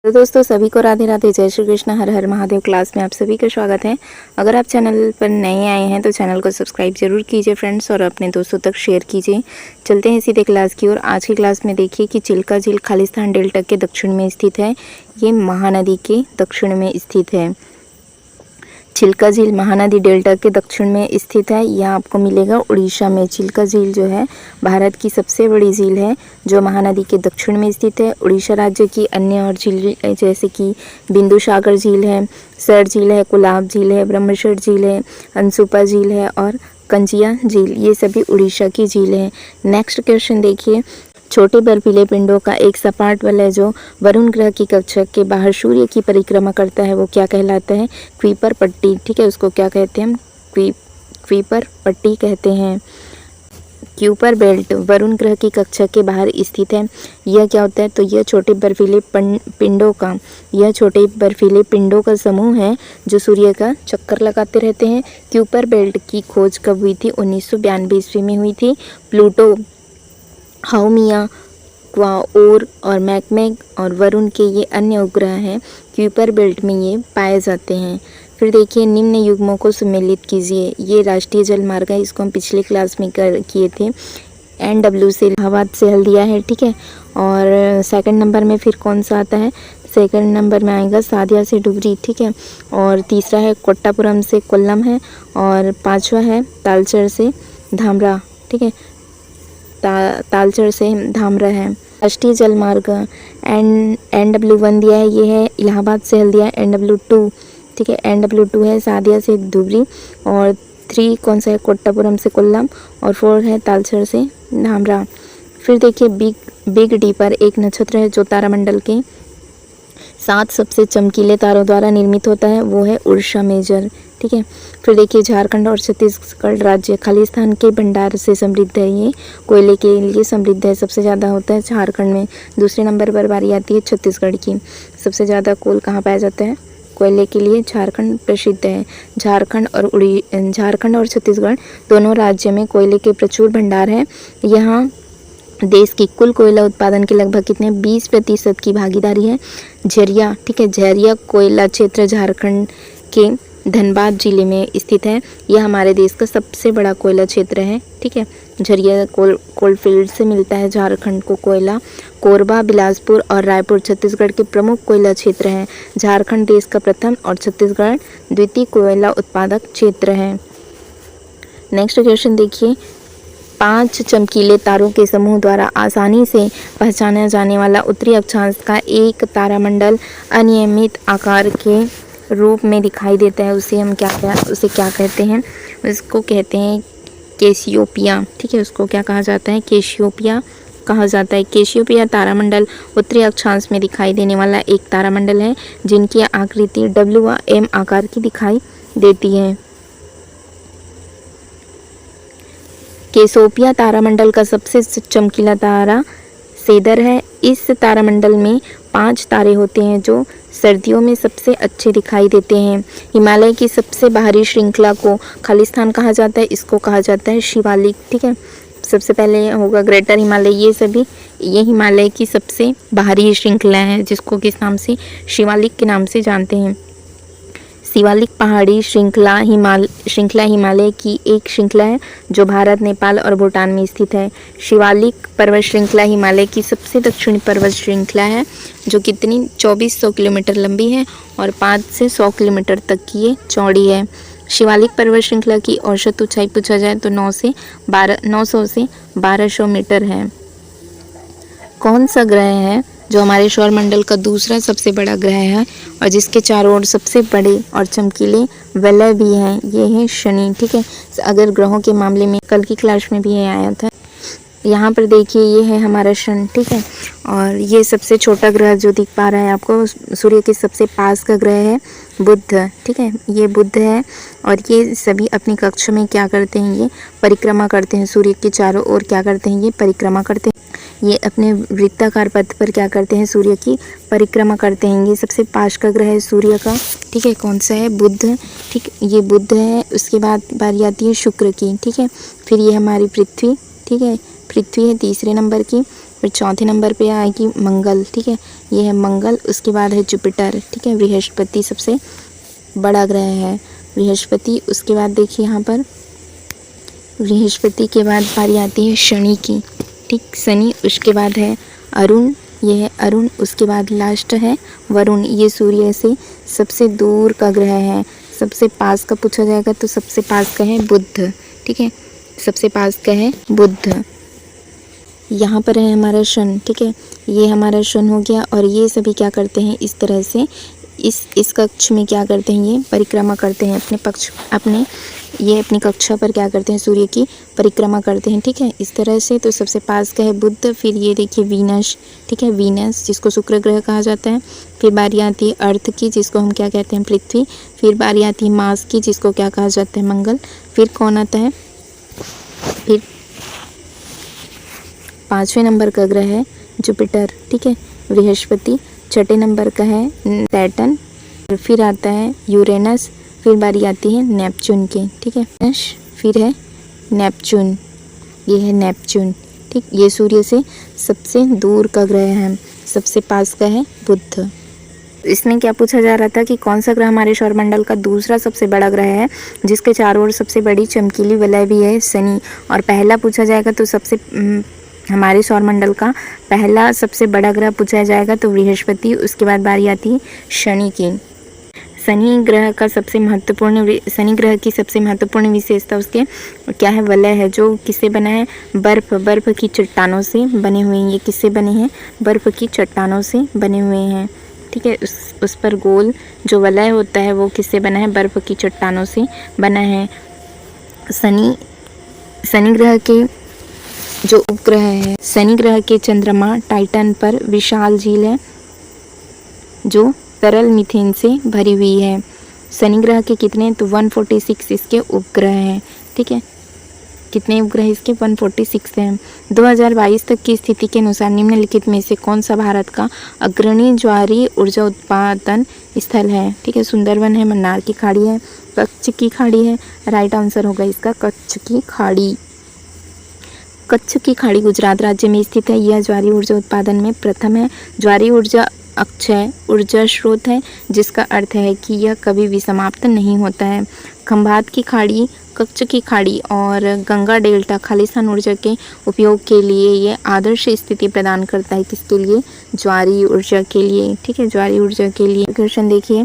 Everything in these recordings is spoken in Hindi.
तो दोस्तों सभी को राधे राधे, जय श्री कृष्ण, हर हर महादेव। क्लास में आप सभी का स्वागत है। अगर आप चैनल पर नए आए हैं तो चैनल को सब्सक्राइब जरूर कीजिए फ्रेंड्स, और अपने दोस्तों तक शेयर कीजिए। चलते हैं सीधे क्लास की ओर। आज की क्लास में देखिए कि चिल्का झील खालिस्तान डेल्टा के दक्षिण में स्थित है। ये महानदी के दक्षिण में स्थित है। चिल्का झील महानदी डेल्टा के दक्षिण में स्थित है। यह आपको मिलेगा उड़ीसा में। चिल्का झील जो है भारत की सबसे बड़ी झील है जो महानदी के दक्षिण में स्थित है। उड़ीसा राज्य की अन्य और झील जैसे कि बिंदुसागर झील है, सर झील है, कुलाब झील है, ब्रह्मशर झील है, अंसुपा झील है और कंचिया झील, ये सभी उड़ीसा की झील है। नेक्स्ट क्वेश्चन देखिए, छोटे बर्फीले पिंडों का एक सपाट वलय जो वरुण ग्रह की कक्षा के बाहर सूर्य की परिक्रमा करता है वो क्या कहलाता है? क्वीपर पट्टी। ठीक है, उसको क्या कहते हैं हम? क्वीपर पट्टी कहते हैं। क्यूपर बेल्ट वरुण ग्रह की कक्षा के बाहर स्थित है। यह क्या होता है? तो यह छोटे बर्फीले पिंडों का समूह है जो सूर्य का चक्कर लगाते रहते हैं। क्यूपर बेल्ट की खोज कब हुई थी? 1992 ईस्वी में हुई थी। प्लूटो, हाउमिया, क्वाओर और मैकमेग और वरुण के ये अन्य उपग्रह हैं, क्यूपर बेल्ट में ये पाए जाते हैं। फिर देखिए, निम्न युग्मों को सम्मिलित कीजिए। ये राष्ट्रीय जल मार्ग है, इसको हम पिछले क्लास में किए थे। NW से इलाहाबाद से हल्दिया है। ठीक है, और सेकंड नंबर में फिर कौन सा आता है? सेकंड नंबर में आएगा सादिया से डुबरी। ठीक है, और तीसरा है कोट्टापुरम से कोल्लम है, और पांचवा है तालचर से धामरा। ठीक है, तालचर से धामरा है। राष्ट्रीय जल मार्ग NW1 दिया है, ये है इलाहाबाद से हल्दिया। NW2, ठीक है, NW2 है सादिया से धुबरी, और 3 कौन सा है? कोट्टापुरम से कोल्लम, और 4 है तालचर से धामरा। फिर देखिए, बिग डीपर एक नक्षत्र है जो तारामंडल के 7 सबसे चमकीले तारों द्वारा निर्मित होता है, वो है उर्सा मेजर। ठीक है, फिर देखिए, झारखंड और छत्तीसगढ़ राज्य खालिस्तान के भंडार से समृद्ध है। ये कोयले के लिए समृद्ध है, सबसे ज़्यादा होता है झारखंड में। दूसरे नंबर पर बारी आती है छत्तीसगढ़ की। सबसे ज़्यादा कोल कहाँ पाया जाता है? कोयले के लिए झारखंड प्रसिद्ध है। झारखंड और छत्तीसगढ़ दोनों राज्य में कोयले के प्रचुर भंडार हैं। यहाँ देश की कुल कोयला उत्पादन के लगभग कितने? 20% की भागीदारी है। झरिया, ठीक है, झरिया कोयला क्षेत्र झारखंड के धनबाद जिले में स्थित है। यह हमारे देश का सबसे बड़ा कोयला क्षेत्र है। ठीक है, झरिया कोलफील्ड से मिलता है झारखंड को कोयला। कोरबा, बिलासपुर और रायपुर छत्तीसगढ़ के प्रमुख कोयला क्षेत्र हैं। झारखंड देश का प्रथम और छत्तीसगढ़ द्वितीय कोयला उत्पादक क्षेत्र है। नेक्स्ट क्वेश्चन देखिए, 5 चमकीले तारों के समूह द्वारा आसानी से पहचाना जाने वाला उत्तरी अक्षांश का एक तारामंडल अनियमित आकार के रूप में दिखाई देता है। उसे क्या कहते हैं? उसको कहते हैं कैसियोपिया। ठीक है, उसको क्या कहा जाता है? कैसियोपिया कहा जाता है। कैसियोपिया तारामंडल उत्तरी अक्षांश में दिखाई देने वाला एक तारामंडल है जिनकी आकृति WM आकार की दिखाई देती है। कैसियोपिया तारामंडल का सबसे चमकीला तारा सेदर है। इस तारामंडल में 5 तारे होते हैं जो सर्दियों में सबसे अच्छे दिखाई देते हैं। हिमालय की सबसे बाहरी श्रृंखला को खालिस्तान कहा जाता है, इसको कहा जाता है शिवालिक। ठीक है, सबसे पहले होगा ग्रेटर हिमालय। ये हिमालय की सबसे बाहरी श्रृंखला है जिसको किस नाम से? शिवालिक के नाम से जानते हैं। शिवालिक पहाड़ी श्रृंखला हिमालय की एक श्रृंखला है जो भारत, नेपाल और भूटान में स्थित है। शिवालिक पर्वत श्रृंखला हिमालय की सबसे दक्षिणी पर्वत श्रृंखला है जो कितनी 2400 किलोमीटर लंबी है और 5 से 100 किलोमीटर तक की ये चौड़ी है। शिवालिक पर्वत श्रृंखला की औसत ऊंचाई पूछा जाए तो 900 से 1200 मीटर है। कौन सा ग्रह है जो हमारे सौरमंडल का दूसरा सबसे बड़ा ग्रह है और जिसके चारों ओर सबसे बड़े और चमकीले वलय भी हैं? ये है शनि। ठीक है, अगर ग्रहों के मामले में कल की क्लास में भी ये आया था। यहाँ पर देखिए, ये है हमारा शनि। ठीक है, और ये सबसे छोटा ग्रह जो दिख पा रहा है आपको, सूर्य के सबसे पास का ग्रह है बुध। ठीक है, ये बुध है और ये सभी अपनी कक्षा में क्या करते हैं? ये परिक्रमा करते हैं सूर्य के चारों ओर। क्या करते हैं? ये परिक्रमा करते हैं। ये अपने वृत्ताकार पथ पर क्या करते हैं? सूर्य की परिक्रमा करते हैं। ये सबसे पास का ग्रह है सूर्य का। ठीक है, कौन सा है? बुध। ठीक, ये बुध है। उसके बाद बारी आती है शुक्र की। ठीक है, फिर ये हमारी पृथ्वी। ठीक है, पृथ्वी है तीसरे नंबर की। फिर चौथे नंबर पे आएगी मंगल, ठीक है, ये है मंगल। उसके बाद है जुपिटर, ठीक है, बृहस्पति सबसे बड़ा ग्रह है बृहस्पति। उसके बाद देखिए यहाँ पर बृहस्पति के बाद बारी आती है शनि की, ठीक, शनि। उसके बाद है अरुण, ये है अरुण। उसके बाद लास्ट है वरुण, ये सूर्य से सबसे दूर का ग्रह है। सबसे पास का पूछा जाएगा तो सबसे पास का है बुध, ठीक है, सबसे पास का है बुध। यहाँ पर है हमारा शन, ठीक है, ये हमारा शन हो गया। और ये सभी क्या करते हैं इस तरह से, इस कक्ष में क्या करते हैं, ये परिक्रमा करते हैं ये अपनी कक्षा पर क्या करते हैं, सूर्य की परिक्रमा करते हैं, ठीक है, इस तरह से। तो सबसे पास का है बुध। फिर ये देखिए वीनस, ठीक है, वीनस जिसको शुक्र ग्रह कहा जाता है। फिर बारी आती है अर्थ की, जिसको हम क्या कहते हैं, पृथ्वी। फिर बारी आती है मार्स की, जिसको क्या कहा जाता है, मंगल। फिर कौन आता है, फिर 5वें नंबर का ग्रह है जुपिटर, ठीक है, बृहस्पति। छठे नंबर का है सैटर्न। फिर आता है यूरेनस। फिर बारी आती है नेपच्यून की, ठीक है, फिर है नेपच्यून, ये है नेपच्यून, ठीक। ये सूर्य से सबसे दूर का ग्रह है, सबसे पास का है बुध। इसमें क्या पूछा जा रहा था कि कौन सा ग्रह हमारे सौरमंडल का दूसरा सबसे बड़ा ग्रह है, जिसके चारों ओर सबसे बड़ी चमकीली वलय भी है, शनि। और पहला पूछा जाएगा तो हमारे सौरमंडल का पहला सबसे बड़ा ग्रह पूछा जाएगा तो बृहस्पति। उसके बाद बारी आती है शनि की। शनि ग्रह की सबसे महत्वपूर्ण विशेषता उसके क्या है, वलय है, जो किससे बना है, बर्फ की चट्टानों से बने हुए हैं। ये किससे बने हैं, बर्फ की चट्टानों से बने हुए हैं, ठीक है। उस पर गोल जो वलय होता है वो किससे बना है, बर्फ की चट्टानों से बना है। शनि ग्रह के जो उपग्रह है, शनि ग्रह के चंद्रमा टाइटन पर विशाल झील है जो तरल मीथेन से भरी हुई है। शनि ग्रह के कितने, तो 146 इसके उपग्रह हैं, ठीक है। कितने उपग्रह इसके, 146 हैं। 2022 तक की स्थिति के अनुसार निम्नलिखित में से कौन सा भारत का अग्रणी ज्वारीय ऊर्जा उत्पादन स्थल है, ठीक है। सुंदरवन है, मन्नार की खाड़ी है, कच्छ की खाड़ी है। राइट आंसर होगा इसका कच्छ की खाड़ी। कच्छ की खाड़ी गुजरात राज्य में स्थित है। यह ज्वारीय ऊर्जा उत्पादन में प्रथम है। ज्वारीय ऊर्जा अक्षय ऊर्जा स्रोत है, जिसका अर्थ है कि यह कभी भी समाप्त नहीं होता है। खंभात की खाड़ी, कच्छ की खाड़ी और गंगा डेल्टा खालिस्तान ऊर्जा के उपयोग के लिए ये आदर्श स्थिति प्रदान करता है। किसके लिए, ज्वारीय ऊर्जा के लिए, ठीक है, ज्वारीय ऊर्जा के लिए। क्वेश्चन देखिए,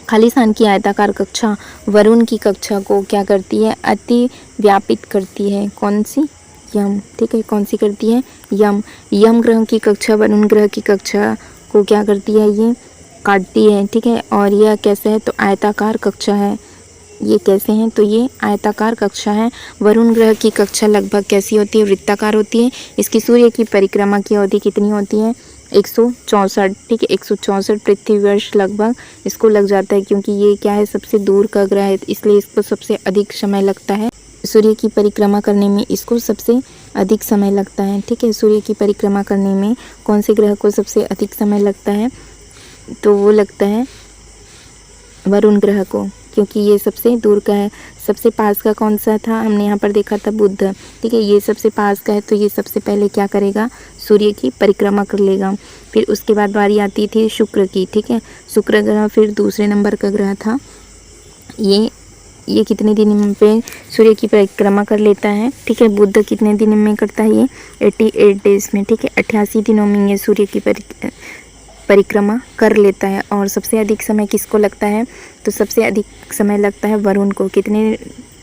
खालिस्तान की आयताकार कक्षा वरुण की कक्षा को क्या करती है, अति व्यापित करती है। कौन सी, यम, ठीक है, कौन सी करती है, यम ग्रह की कक्षा वरुण ग्रह की कक्षा को क्या करती है, ये काटती है, ठीक है। और यह कैसे है, तो आयताकार कक्षा है। ये कैसे हैं, तो ये आयताकार कक्षा है। वरुण ग्रह की कक्षा लगभग कैसी होती है, वृत्ताकार होती है। इसकी सूर्य की परिक्रमा की अवधि कितनी होती है, 164, ठीक है, 164 पृथ्वी वर्ष लगभग इसको लग जाता है, क्योंकि ये क्या है, सबसे दूर का ग्रह है, इसलिए इसको सबसे अधिक समय लगता है। सूर्य की परिक्रमा करने में इसको सबसे अधिक समय लगता है, ठीक है। सूर्य की परिक्रमा करने में कौन से ग्रह को सबसे अधिक समय लगता है, तो वो लगता है वरुण ग्रह को, क्योंकि ये सबसे दूर का है। सबसे पास का कौन सा था, हमने यहाँ पर देखा था बुध, ठीक है, ये सबसे पास का है, तो ये सबसे पहले क्या करेगा, सूर्य की परिक्रमा कर लेगा। फिर उसके बाद बारी आती थी शुक्र की, ठीक है, शुक्र ग्रह फिर दूसरे नंबर का ग्रह था। ये कितने दिन पे सूर्य की परिक्रमा कर लेता है, ठीक है। बुध कितने दिन में करता है, ये 88 डेज में, ठीक है, 88 दिनों में ये सूर्य की परिक्रमा कर लेता है। और सबसे अधिक समय किसको लगता है, तो सबसे अधिक समय लगता है वरुण को। कितने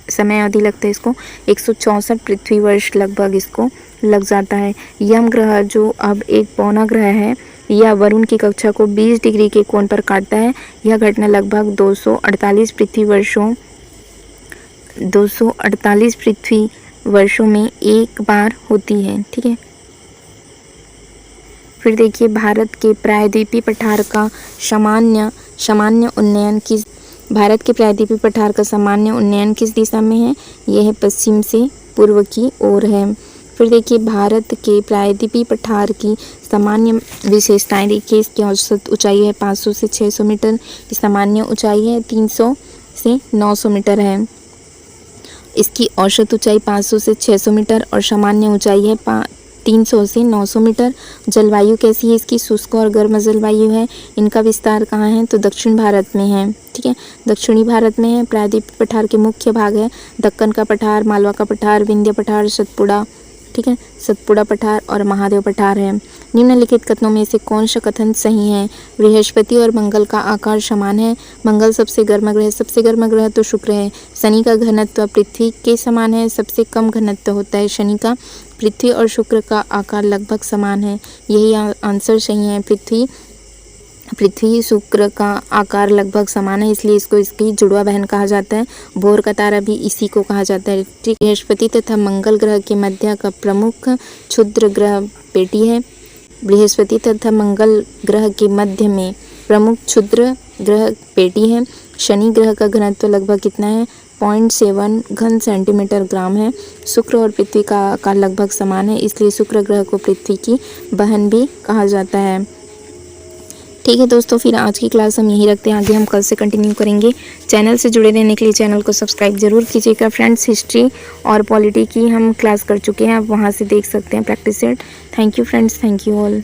समय अवधि लगता है इसको, 164 पृथ्वी वर्ष लगभग इसको लग जाता है। यम ग्रह जो अब एक पौना ग्रह है, यह वरुण की कक्षा को 20 डिग्री के कोण पर काटता है। यह घटना लगभग 248 पृथ्वी वर्षों में एक बार होती है, ठीक है। फिर देखिए, भारत के प्रायद्वीपीय पठार का सामान्य उन्नयन किस दिशा में है, यह है पश्चिम से पूर्व की ओर है। फिर देखिए, भारत के प्रायद्वीपीय पठार की सामान्य विशेषताएं देखिए, इसकी औसत ऊंचाई है 500 से 600 मीटर, सामान्य ऊंचाई है 300 से 900 मीटर है। इसकी औसत ऊंचाई 500 से 600 मीटर और सामान्य ऊंचाई है 300 से 900 मीटर। जलवायु कैसी है इसकी? शुष्क और गर्म जलवायु है। इनका विस्तार कहाँ है? तो दक्षिण भारत में है। ठीक है, दक्षिणी भारत में है। प्रायद्वीपीय पठार के मुख्य भाग है दक्कन का पठार, मालवा का पठार, विंध्य पठार, सतपुड़ा, ठीक है, सतपुड़ा पठार और महादेव पठार है। निम्नलिखित कथनों में से कौन सा कथन सही है? बृहस्पति और मंगल का आकार समान है। मंगल सबसे गर्म ग्रह तो शुक्र है। शनि का घनत्व पृथ्वी के समान है। सबसे कम घनत्व होता है शनि का। पृथ्वी और शुक्र का आकार लगभग समान है। यही आंसर सही है। पृथ्वी शुक्र का आकार लगभग समान है, इसलिए इसको इसकी जुड़वा बहन कहा जाता है। भोर का तारा भी इसी को कहा जाता है। बृहस्पति तथा मंगल ग्रह के मध्य का प्रमुख क्षुद्र ग्रह पेटी है। बृहस्पति तथा मंगल ग्रह के मध्य में प्रमुख क्षुद्र ग्रह पेटी है। शनि ग्रह का घनत्व लगभग कितना है? 0.7 घन सेंटीमीटर ग्राम है। शुक्र और पृथ्वी का आकार लगभग समान है, इसलिए शुक्र ग्रह को पृथ्वी की बहन भी कहा जाता है। ठीक है दोस्तों, फिर आज की क्लास हम यही रखते हैं, आगे हम कल से कंटिन्यू करेंगे। चैनल से जुड़े रहने के लिए चैनल को सब्सक्राइब जरूर कीजिएगा। फ्रेंड्स, हिस्ट्री और पॉलिटी की हम क्लास कर चुके हैं, आप वहाँ से देख सकते हैं practice set. Thank you friends, thank you all.